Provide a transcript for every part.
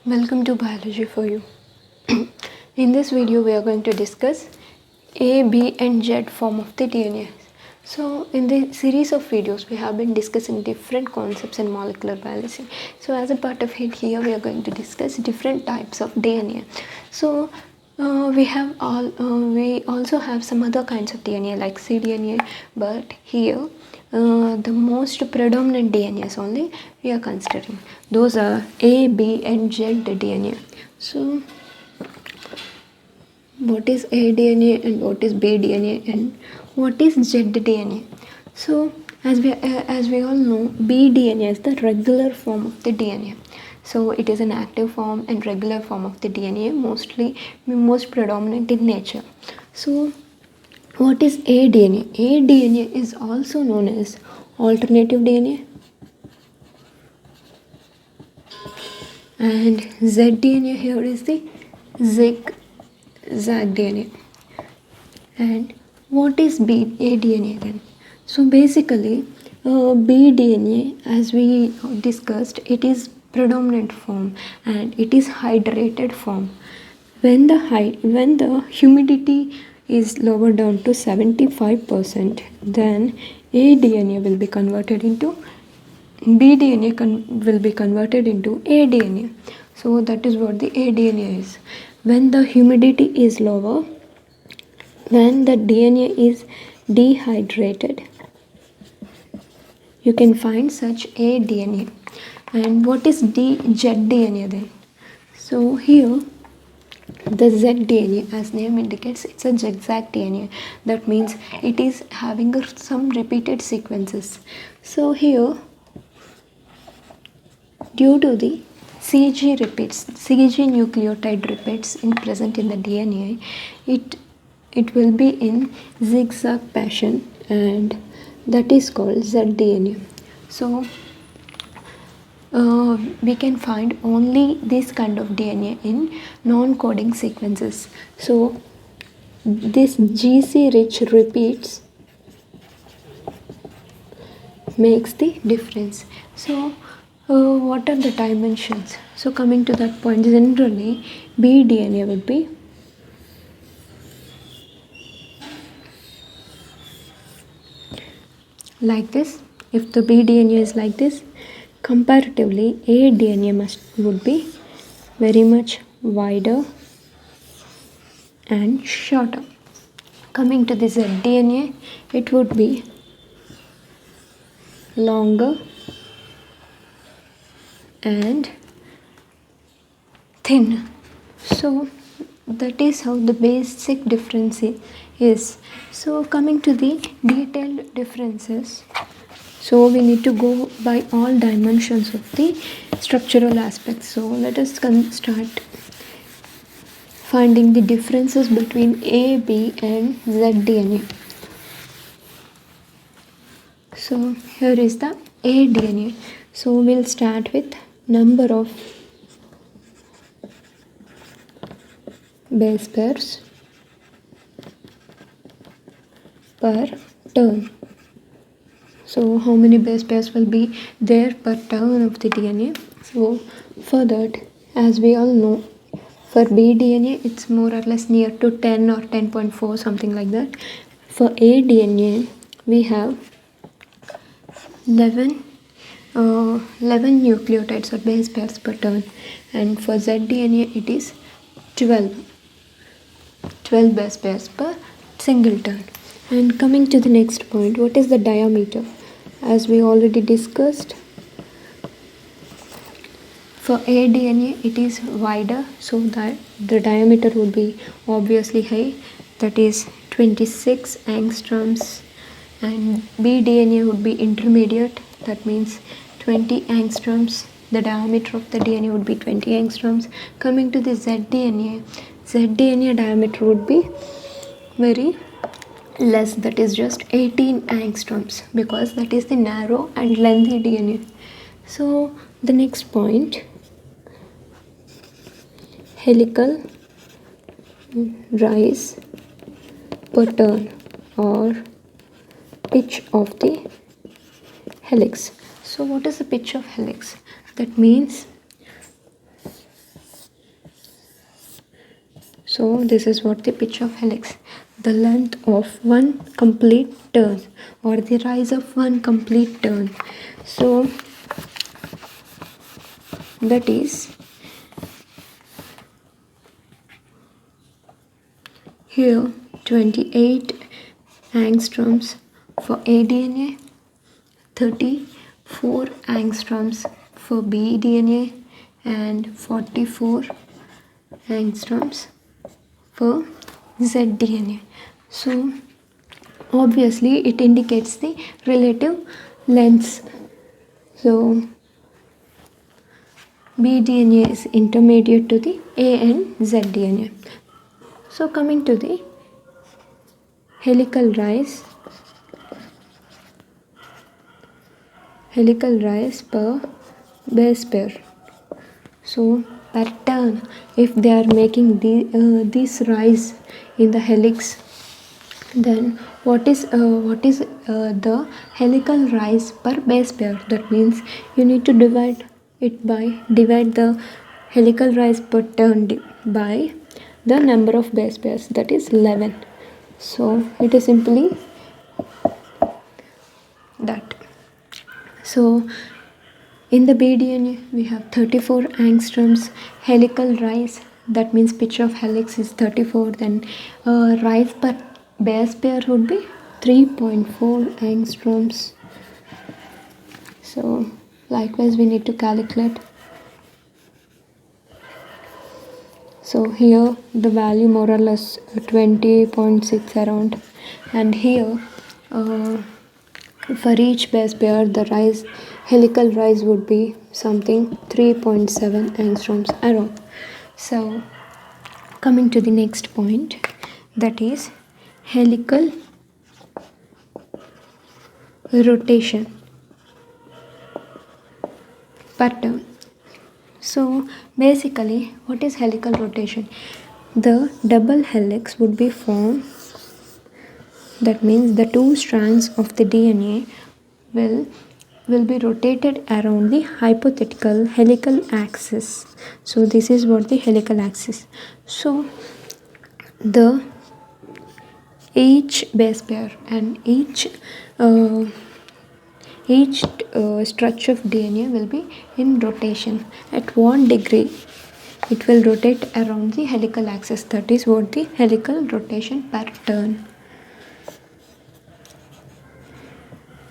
Welcome to Biology for You. In this video, we are going to discuss A, B, and Z form of the DNA. So, in the series of videos, we have been discussing different concepts in molecular biology. So, as a part of it, here we are going to discuss different types of DNA. So, we also have some other kinds of DNA like cDNA, but here the most predominant DNAs only we are considering. Those are A, B, and Z DNA. So, what is A DNA and what is B DNA and what is Z DNA? So, as we all know, B DNA is the regular form of the DNA. So, it is an active form and regular form of the DNA, most predominant in nature. So, what is A DNA? A DNA is also known as alternative DNA, and Z DNA here is the zigzag DNA. And what is B A DNA then? So basically, B DNA, as we discussed, it is predominant form and it is hydrated form. When the humidity is lower down to 75%, then A DNA will be converted into B DNA will be converted into A DNA. So that is what the A DNA is. When the humidity is lower, when the DNA is dehydrated, you can find such A DNA. And what is Z DNA then? So here the Z DNA, as name indicates, it's a zigzag DNA. That means it is having some repeated sequences. So here, due to the CG nucleotide repeats present in the DNA, it will be in zigzag fashion, and that is called Z DNA. So we can find only this kind of DNA in non-coding sequences. So this GC rich repeats makes the difference. So what are the dimensions? So coming to that point, generally B DNA would be like this. If the B DNA is like this, comparatively A DNA would be very much wider and shorter. Coming to the Z DNA, it would be longer and thin. So that is how the basic difference is. So coming to the detailed differences, so we need to go by all dimensions of the structural aspects. So let us start finding the differences between A, B and Z DNA. So here is the A DNA. So we'll start with number of base pairs per turn. So how many base pairs will be there per turn of the DNA? So for that, as we all know, for B DNA it's more or less near to 10 or 10.4, something like that. For A DNA we have 11 nucleotides or base pairs per turn, and for Z DNA it is 12 base pairs per single turn. And coming to the next point, what is the diameter? As we already discussed, for A DNA it is wider, so that the diameter would be obviously high, that is 26 angstroms, and B DNA would be intermediate, that means 20 angstroms. The diameter of the DNA would be 20 angstroms. Coming to the Z DNA diameter would be very less, that is just 18 angstroms, because that is the narrow and lengthy DNA. So the next point, helical rise per turn or pitch of the helix. So what is the pitch of helix? That means So this is what the pitch of helix, the length of one complete turn or the rise of one complete turn. So that is here 28 angstroms for aDNA, 34 angstroms for bDNA, and 44 angstroms for zDNA. So obviously it indicates the relative lengths. So bDNA is intermediate to the A and zDNA. So coming to the helical rise per base pair. So per turn, if they are making this rise in the helix, then what is the helical rise per base pair? That means you need to divide the helical rise per turn by the number of base pairs, that is 11. So it is simply that. So in the bDNA we have 34 angstroms helical rise, that means pitch of helix is 34, then rise per base pair would be 3.4 angstroms. So likewise we need to calculate. So here the value more or less 20.6 around, and here for each base pair the helical rise would be something 3.7 angstroms around. So coming to the next point, that is helical rotation per turn. So basically what is helical rotation? The double helix would be formed, that means the two strands of the DNA will be rotated around the hypothetical helical axis. So this is what the helical axis. So the each base pair and each stretch of DNA will be in rotation. At 1 degree it will rotate around the helical axis. That is what the helical rotation per turn.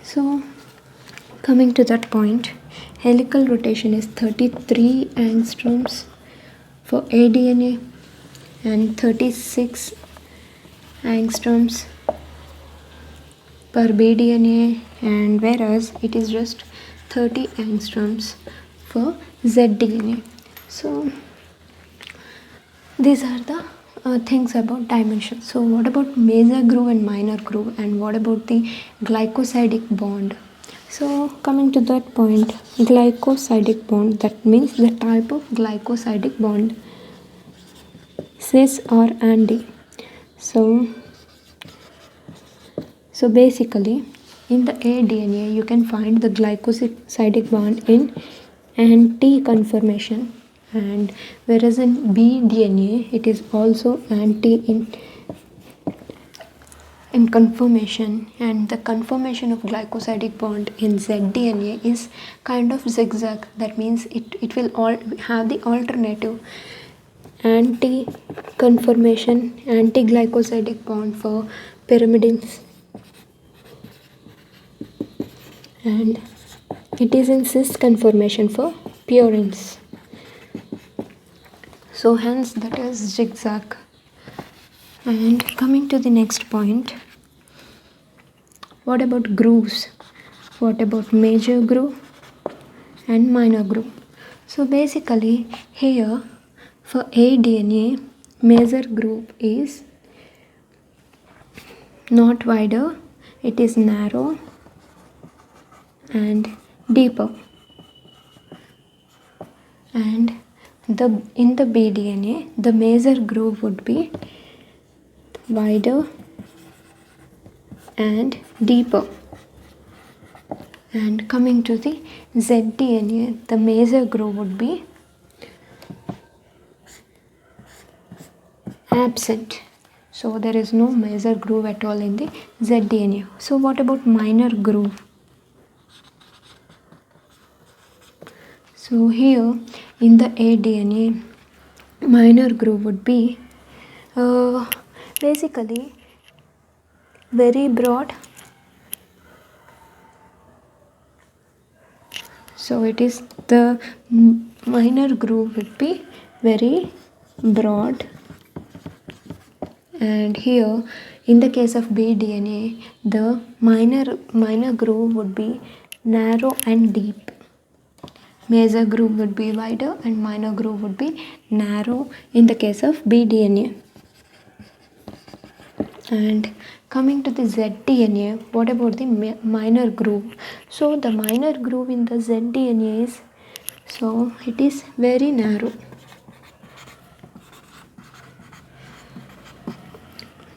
So coming to that point, helical rotation is 33 angstroms for aDNA and 36 angstroms per bDNA, and whereas it is just 30 angstroms for zDNA. So these are the things about dimension. So what about major groove and minor groove, and what about the glycosidic bond? So coming to that point, glycosidic bond, that means the type of glycosidic bond, cis or anti. So basically in the aDNA you can find the glycosidic bond in anti-conformation, and whereas in bDNA it is also anti in conformation, and the conformation of glycosidic bond in zDNA is kind of zigzag. That means it will all have the alternative anti-conformation anti-glycosidic bond for pyrimidines, and it is in cis conformation for purines. So hence that is zigzag. And coming to the next point, what about grooves? What about major groove and minor groove? So basically here for aDNA, major groove is not wider, it is narrow and deeper, and in the bDNA the major groove would be wider and deeper, and coming to the zDNA the major groove would be absent. So there is no major groove at all in the zDNA. So what about minor groove? So here in the aDNA, minor groove would be basically very broad. So it is the minor groove would be very broad, and here in the case of bDNA, the minor groove would be narrow and deep. Major groove would be wider and minor groove would be narrow in the case of bDNA. And coming to the zDNA, what about the minor groove? So the minor groove in the zDNA is, so it is very narrow.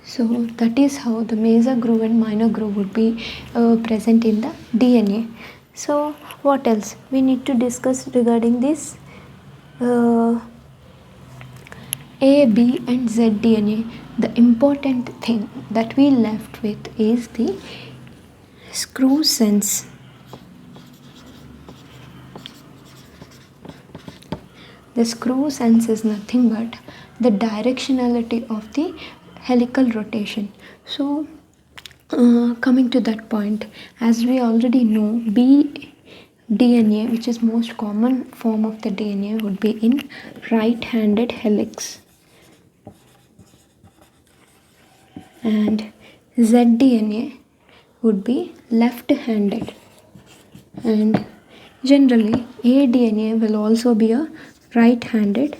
So that is how the major groove and minor groove would be present in the DNA. So what else we need to discuss regarding this A, B and Z DNA? The important thing that we left with is the screw sense. The screw sense is nothing but the directionality of the helical rotation. So coming to that point, as we already know, bDNA, which is most common form of the DNA, would be in right-handed helix, and zDNA would be left-handed, and generally aDNA will also be a right-handed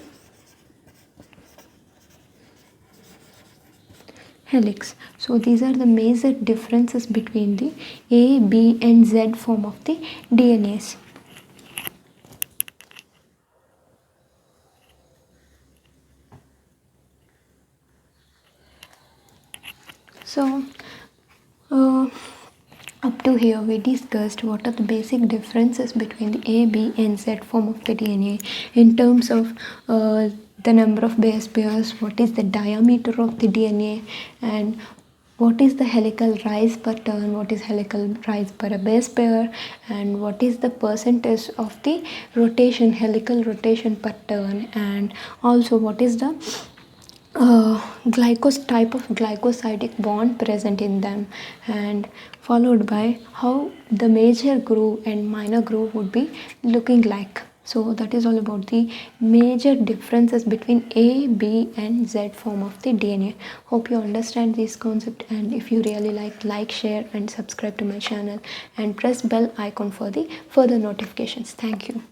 helix. So these are the major differences between the A, B and Z form of the DNAs. So up to here we discussed what are the basic differences between the A, B and Z form of the DNA in terms of the number of base pairs, what is the diameter of the DNA, and what is the helical rise per turn, what is helical rise per base pair, and what is the percentage of the rotation, helical rotation per turn, and also what is the type of glycosidic bond present in them, and followed by how the major groove and minor groove would be looking like. So that is all about the major differences between A, B and Z form of the DNA. Hope you understand this concept, and if you really like, share and subscribe to my channel and press bell icon for the further notifications. Thank you.